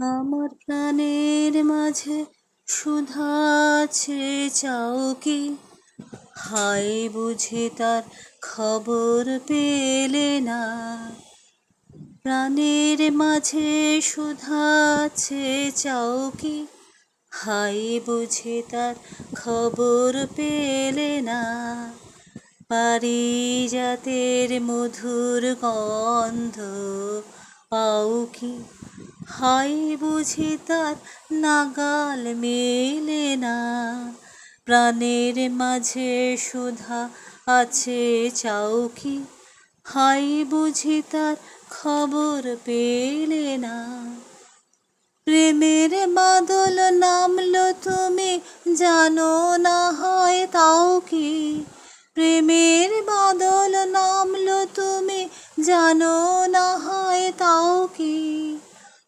আমার প্রাণের মাঝে সুধা আছে চাও কি? হায় বুঝি তার খবর পেলে না। প্রাণের মাঝে সুধা আছে চাও কি? হায় বুঝি তার খবর পেলে না। পারিজাতের মধুর গন্ধ পাও কি? হায় বুঝি তার নাগাল মেলে না। প্রাণের মাঝে সুধা আছে চাও কি? হায় বুঝি তার খবর পেলে না। প্রেমের বাদল নামলো তুমি জানো না হয় তাও কি? প্রেমের বাদল নামলো তুমি জানো না হয় তাও কি?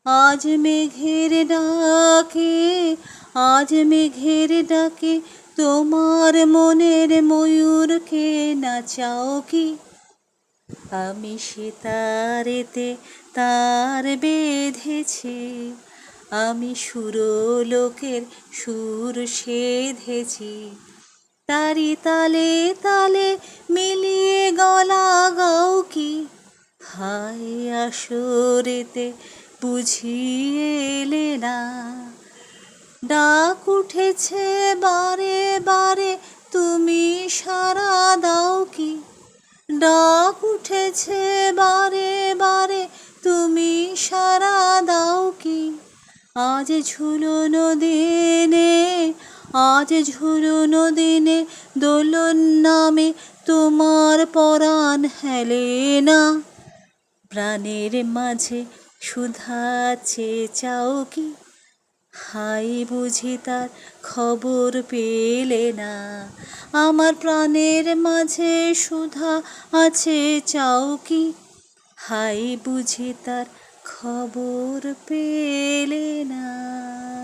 আজ মেঘের ডাকে, আজ মেঘের ডাকে তোমার মনের ময়ূরকে নাচাও কি? আমি সিতারেতে তার বেঁধেছি, আমি সুরলোকের সুর সেধেছি। তারি তালে তালে মিলিয়ে গলা গাও কি? হায় আসরেতে বুঝিয়ে এলে না। ডাক উঠেছে বারে বারে তুমি সাড়া দাও কি? ডাক উঠেছে বারে বারে তুমি সাড়া দাও কি? আজ ঝুলনো দিনে, আজ ঝুলনো দিনে দোলন নামে তোমার পরাণ হেলে না। প্রাণের মাঝে সুধা আছে চাও কি? হায় বুঝি তার খবর পেলে না। আমার প্রাণের মাঝে সুধা আছে চাও কি? হায় বুঝি তার খবর পেলে না।